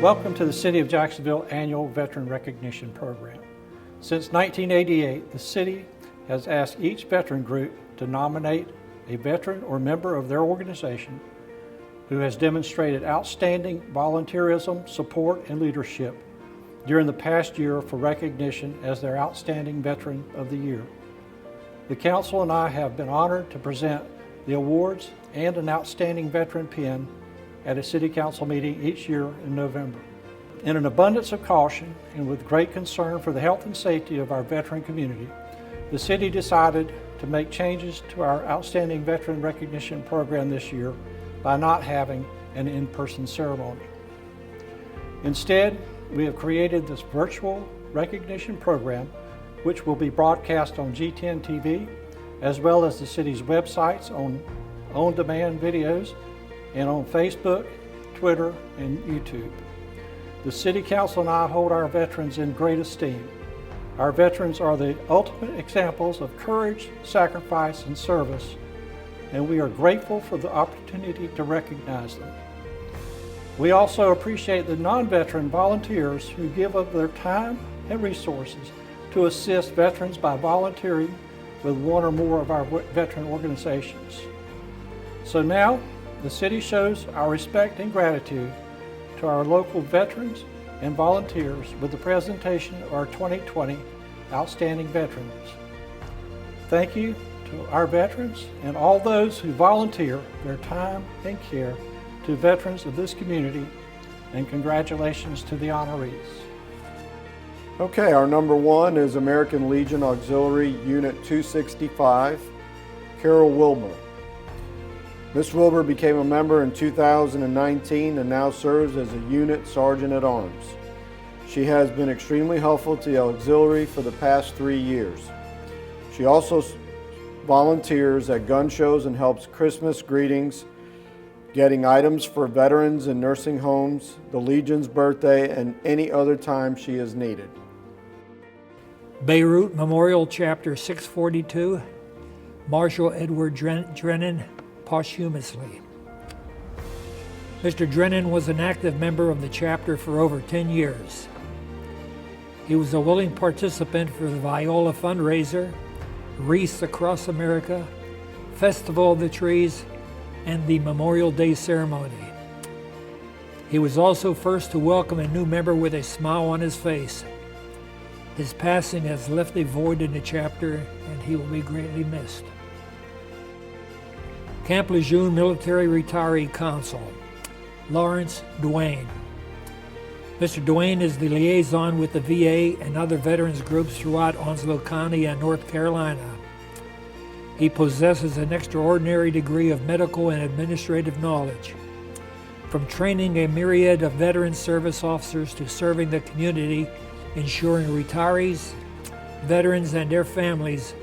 Welcome to the City of Jacksonville Annual Veteran Recognition Program. Since 1988, the city has asked each veteran group to nominate a veteran or member of their organization who has demonstrated outstanding volunteerism, support, and leadership during the past year for recognition as their Outstanding Veteran of the Year. The Council and I have been honored to present the awards and an Outstanding Veteran pin at a City Council meeting each year in November. In an abundance of caution and with great concern for the health and safety of our veteran community, the City decided to make changes to our Outstanding Veteran Recognition Program this year by not having an in-person ceremony. Instead, we have created this virtual recognition program which will be broadcast on G10 TV as well as the city's websites on-demand videos and on Facebook, Twitter, and YouTube. The City Council and I hold our veterans in great esteem. Our veterans are the ultimate examples of courage, sacrifice, and service, and we are grateful for the opportunity to recognize them. We also appreciate the non-veteran volunteers who give of their time and resources to assist veterans by volunteering with one or more of our veteran organizations. So now, the City shows our respect and gratitude to our local veterans and volunteers with the presentation of our 2020 Outstanding Veterans. Thank you to our veterans and all those who volunteer their time and care to veterans of this community, and congratulations to the honorees. Okay, our number one is American Legion Auxiliary Unit 265, Carol Wilbur. Ms. Wilbur became a member in 2019 and now serves as a unit sergeant at arms. She has been extremely helpful to the auxiliary for the past 3 years. She also volunteers at gun shows and helps Christmas greetings, getting items for veterans in nursing homes, the Legion's birthday, and any other time she is needed. Beirut Memorial Chapter 642, Marshal Edward Drennan, posthumously. Mr. Drennan was an active member of the chapter for over 10 years. He was a willing participant for the Viola fundraiser, Wreaths Across America, Festival of the Trees, and the Memorial Day ceremony. He was also first to welcome a new member with a smile on his face. His passing has left a void in the chapter, and he will be greatly missed. Camp Lejeune Military Retiree Council, Lawrence Duane. Mr. Duane is the liaison with the VA and other veterans groups throughout Onslow County and North Carolina. He possesses an extraordinary degree of medical and administrative knowledge. From training a myriad of veteran service officers to serving the community, ensuring retirees, veterans, and their families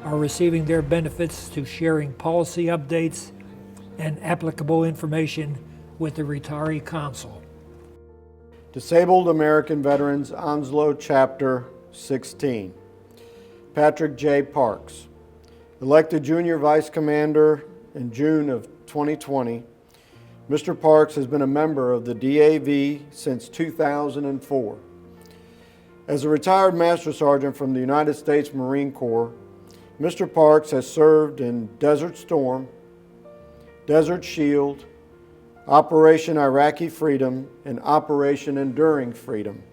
are receiving their benefits, to sharing policy updates and applicable information with the Retiree Council. Disabled American Veterans Onslow Chapter 16, Patrick J. Parks. Elected Junior Vice Commander in June of 2020, Mr. Parks has been a member of the DAV since 2004. As a retired Master Sergeant from the United States Marine Corps, Mr. Parks has served in Desert Storm, Desert Shield, Operation Iraqi Freedom, and Operation Enduring Freedom.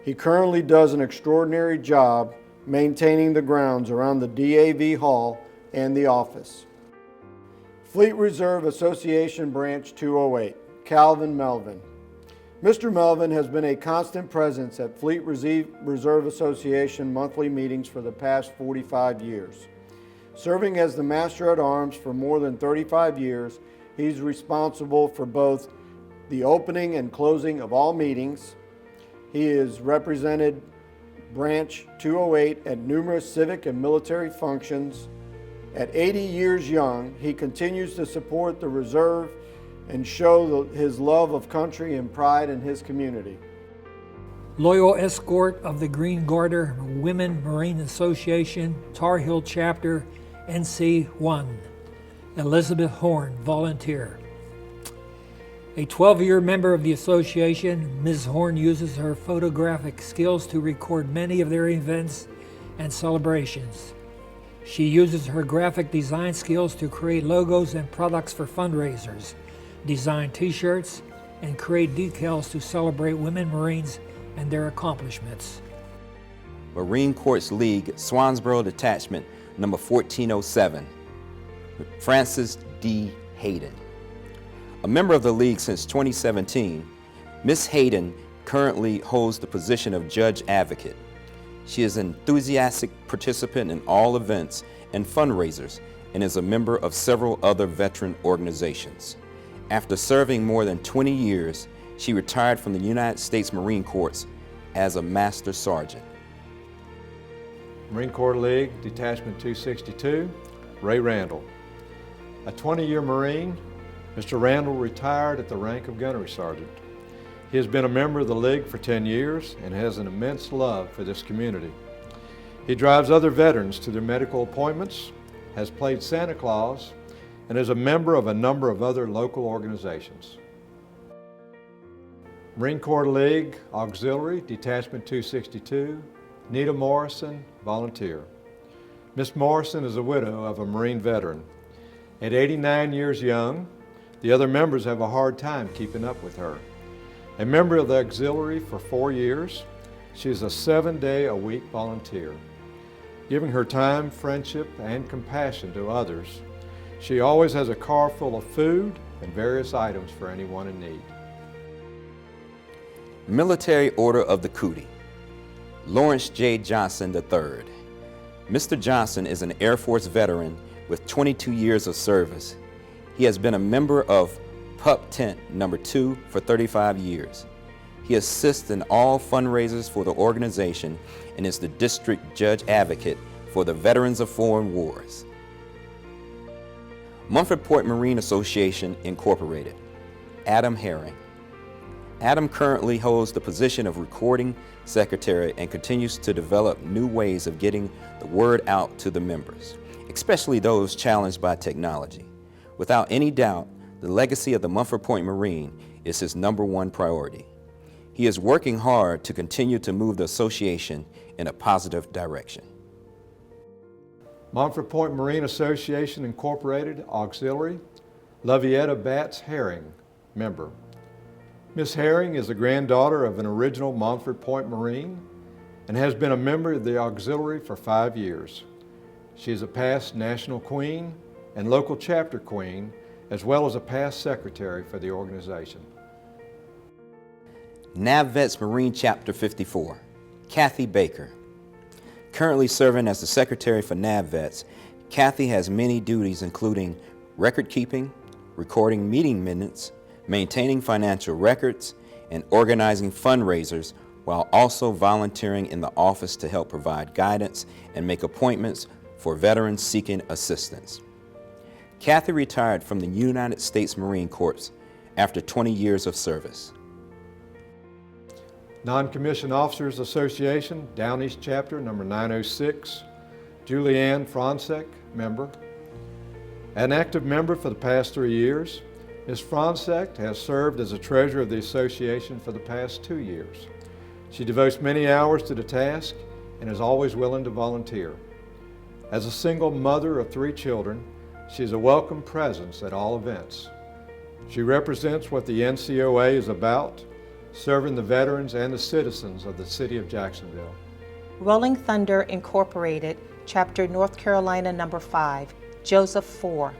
He currently does an extraordinary job maintaining the grounds around the DAV Hall and the office. Fleet Reserve Association Branch 208, Calvin Melvin. Mr. Melvin has been a constant presence at Fleet Reserve Association monthly meetings for the past 45 years. Serving as the Master at Arms for more than 35 years, he's responsible for both the opening and closing of all meetings. He has represented Branch 208 at numerous civic and military functions. At 80 years young, he continues to support the Reserve and show his love of country and pride in his community. Loyal Escort of the Green Garter Women Marine Association, Tar Heel Chapter, NC 1, Elizabeth Horn, volunteer. A 12-year member of the association, Ms. Horn uses her photographic skills to record many of their events and celebrations. She uses her graphic design skills to create logos and products for fundraisers, design t-shirts, and create decals to celebrate women Marines and their accomplishments. Marine Corps League, Swansboro Detachment, number 1407, Frances D. Hayden. A member of the League since 2017, Ms. Hayden currently holds the position of Judge Advocate. She is an enthusiastic participant in all events and fundraisers and is a member of several other veteran organizations. After serving more than 20 years, she retired from the United States Marine Corps as a Master Sergeant. Marine Corps League, Detachment 262, Ray Randall. A 20-year Marine, Mr. Randall retired at the rank of Gunnery Sergeant. He has been a member of the League for 10 years and has an immense love for this community. He drives other veterans to their medical appointments, has played Santa Claus, and is a member of a number of other local organizations. Marine Corps League, Auxiliary, Detachment 262, Nita Morrison, volunteer. Miss Morrison is a widow of a Marine veteran. At 89 years young, the other members have a hard time keeping up with her. A member of the auxiliary for 4 years, she is a 7-day-a-week volunteer. Giving her time, friendship, and compassion to others, she always has a car full of food and various items for anyone in need. Military Order of the Cootie, Lawrence J. Johnson III. Mr. Johnson is an Air Force veteran with 22 years of service. He has been a member of Pup Tent number 2 for 35 years. He assists in all fundraisers for the organization and is the district judge advocate for the Veterans of Foreign Wars. Munford Point Marine Association, Incorporated, Adam Herring. Adam currently holds the position of recording secretary and continues to develop new ways of getting the word out to the members, especially those challenged by technology. Without any doubt, the legacy of the Munford Point Marine is his #1 priority. He is working hard to continue to move the association in a positive direction. Munford Point Marine Association Incorporated, Auxiliary, Lovietta Batts Herring, member. Miss Herring is the granddaughter of an original Munford Point Marine and has been a member of the auxiliary for 5 years. She is a past national queen and local chapter queen, as well as a past secretary for the organization. NAVVETS Marine Chapter 54, Kathy Baker. Currently serving as the secretary for NAVVETS, Kathy has many duties including record keeping, recording meeting minutes, maintaining financial records, and organizing fundraisers, while also volunteering in the office to help provide guidance and make appointments for veterans seeking assistance. Kathy retired from the United States Marine Corps after 20 years of service. Non-Commissioned Officers Association, Down East Chapter, number 906, Julianne Fronsek, member. An active member for the past 3 years, Ms. Fronsek has served as a treasurer of the association for the past 2 years. She devotes many hours to the task and is always willing to volunteer. As a single mother of 3 children, she is a welcome presence at all events. She represents what the NCOA is about, serving the veterans and the citizens of the city of Jacksonville. Rolling Thunder Incorporated, Chapter North Carolina, number 5, Joseph Four.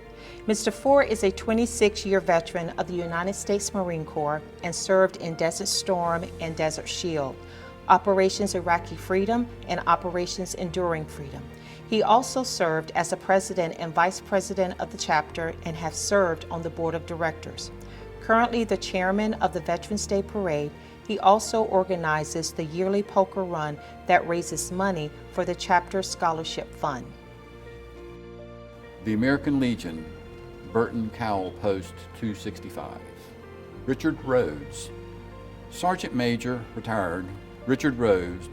Mr. Four is a 26-year veteran of the United States Marine Corps and served in Desert Storm and Desert Shield, Operations Iraqi Freedom, and Operations Enduring Freedom. He also served as the president and vice president of the chapter and has served on the board of directors. Currently the chairman of the Veterans Day Parade, he also organizes the yearly poker run that raises money for the chapter scholarship fund. The American Legion, Burton Cowell Post 265. Richard Rhodes. Sergeant Major, retired, Richard Rhodes,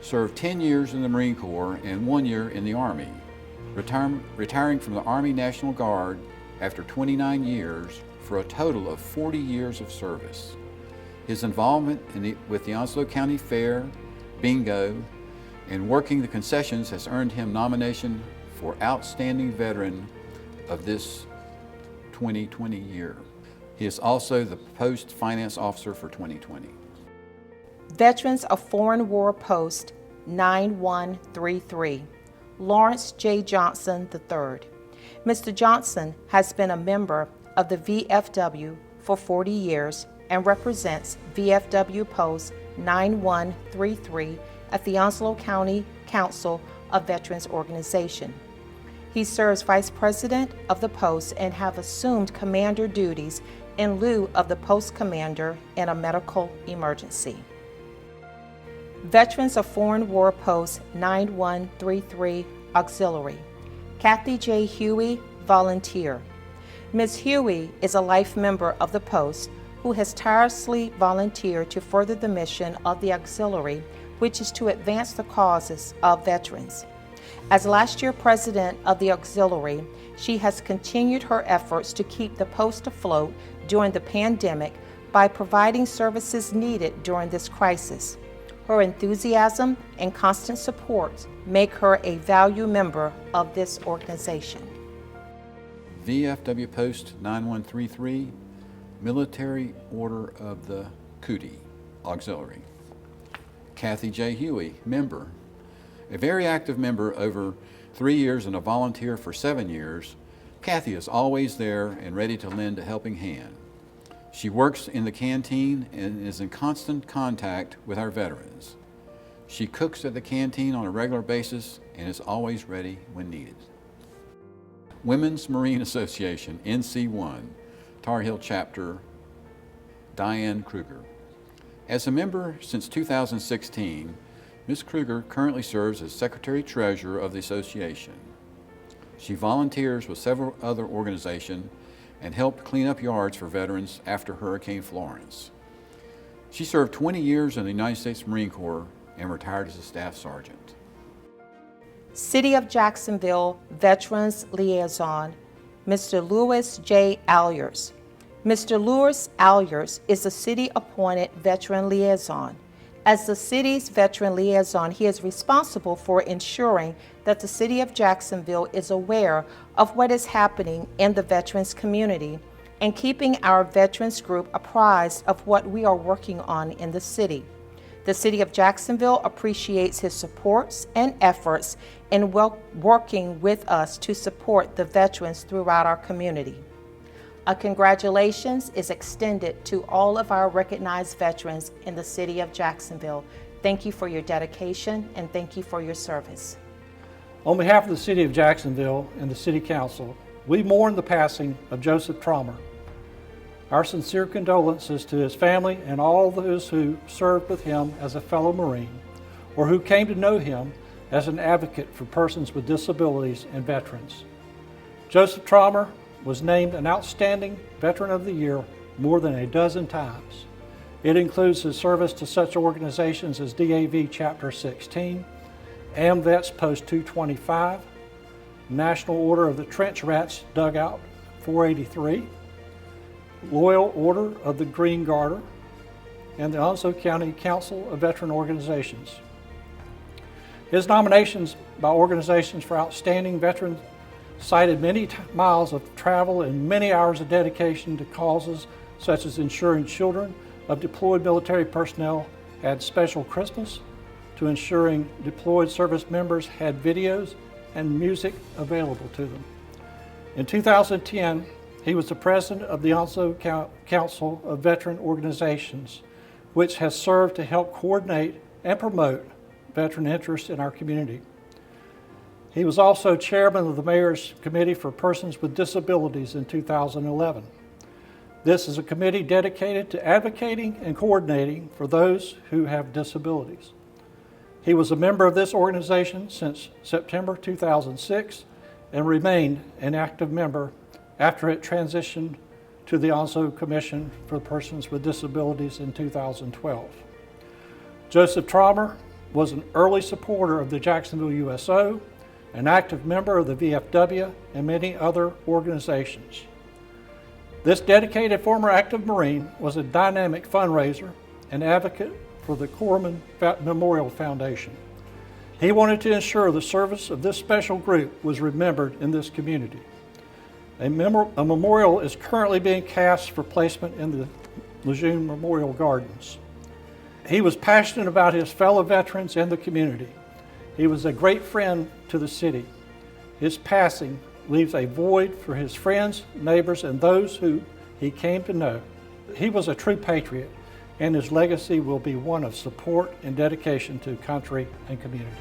served 10 years in the Marine Corps and 1 year in the Army. Retiring from the Army National Guard after 29 years for a total of 40 years of service. His involvement with the Onslow County Fair, bingo, and working the concessions has earned him nomination for Outstanding Veteran of this 2020 year. He is also the Post Finance Officer for 2020. Veterans of Foreign War Post 9133, Lawrence J. Johnson III. Mr. Johnson has been a member of the VFW for 40 years and represents VFW Post 9133 at the Onslow County Council of Veterans Organization. He serves Vice President of the post and have assumed commander duties in lieu of the post commander in a medical emergency. Veterans of Foreign War Post 9133 Auxiliary, Kathy J. Huey, volunteer. Ms. Huey is a life member of the post who has tirelessly volunteered to further the mission of the auxiliary, which is to advance the causes of veterans. As last year president of the auxiliary, she has continued her efforts to keep the post afloat during the pandemic by providing services needed during this crisis. Her enthusiasm and constant support make her a valued member of this organization. VFW Post 9133, Military Order of the Cootie, Auxiliary. Kathy J. Huey, member. A very active member over 3 years and a volunteer for 7 years, Kathy is always there and ready to lend a helping hand. She works in the canteen and is in constant contact with our veterans. She cooks at the canteen on a regular basis and is always ready when needed. Women's Marine Association, NC1, Tar Heel Chapter, Diane Kruger. As a member since 2016, Ms. Kruger currently serves as Secretary-Treasurer of the Association. She volunteers with several other organizations and helped clean up yards for veterans after Hurricane Florence. She served 20 years in the United States Marine Corps and retired as a Staff Sergeant. City of Jacksonville Veterans Liaison, Mr. Louis J. Alyers. Mr. Louis Alyers is a city-appointed veteran liaison. As the city's veteran liaison, he is responsible for ensuring that the City of Jacksonville is aware of what is happening in the veterans community and keeping our veterans group apprised of what we are working on in the city. The City of Jacksonville appreciates his supports and efforts in working with us to support the veterans throughout our community. A congratulations is extended to all of our recognized veterans in the City of Jacksonville. Thank you for your dedication and thank you for your service. On behalf of the City of Jacksonville and the City Council, we mourn the passing of Joseph Trommer. Our sincere condolences to his family and all those who served with him as a fellow Marine or who came to know him as an advocate for persons with disabilities and veterans. Joseph Trommer was named an Outstanding Veteran of the Year more than a dozen times. It includes his service to such organizations as DAV Chapter 16, AMVETS Post 225, National Order of the Trench Rats Dugout 483, Loyal Order of the Green Garter, and the Onslow County Council of Veteran Organizations. His nominations by organizations for Outstanding Veterans cited many miles of travel and many hours of dedication to causes such as ensuring children of deployed military personnel had special Christmas, to ensuring deployed service members had videos and music available to them. In 2010, he was the president of the Onslow Council of Veteran Organizations, which has served to help coordinate and promote veteran interests in our community. He was also chairman of the Mayor's Committee for Persons with Disabilities in 2011. This is a committee dedicated to advocating and coordinating for those who have disabilities. He was a member of this organization since September 2006 and remained an active member after it transitioned to the Onslow Commission for Persons with Disabilities in 2012. Joseph Trommer was an early supporter of the Jacksonville USO, an active member of the VFW, and many other organizations. This dedicated former active Marine was a dynamic fundraiser and advocate for the Corpsman Memorial Foundation. He wanted to ensure the service of this special group was remembered in this community. A memorial is currently being cast for placement in the Lejeune Memorial Gardens. He was passionate about his fellow veterans and the community. He was a great friend to the city. His passing leaves a void for his friends, neighbors, and those who he came to know. He was a true patriot, and his legacy will be one of support and dedication to country and community.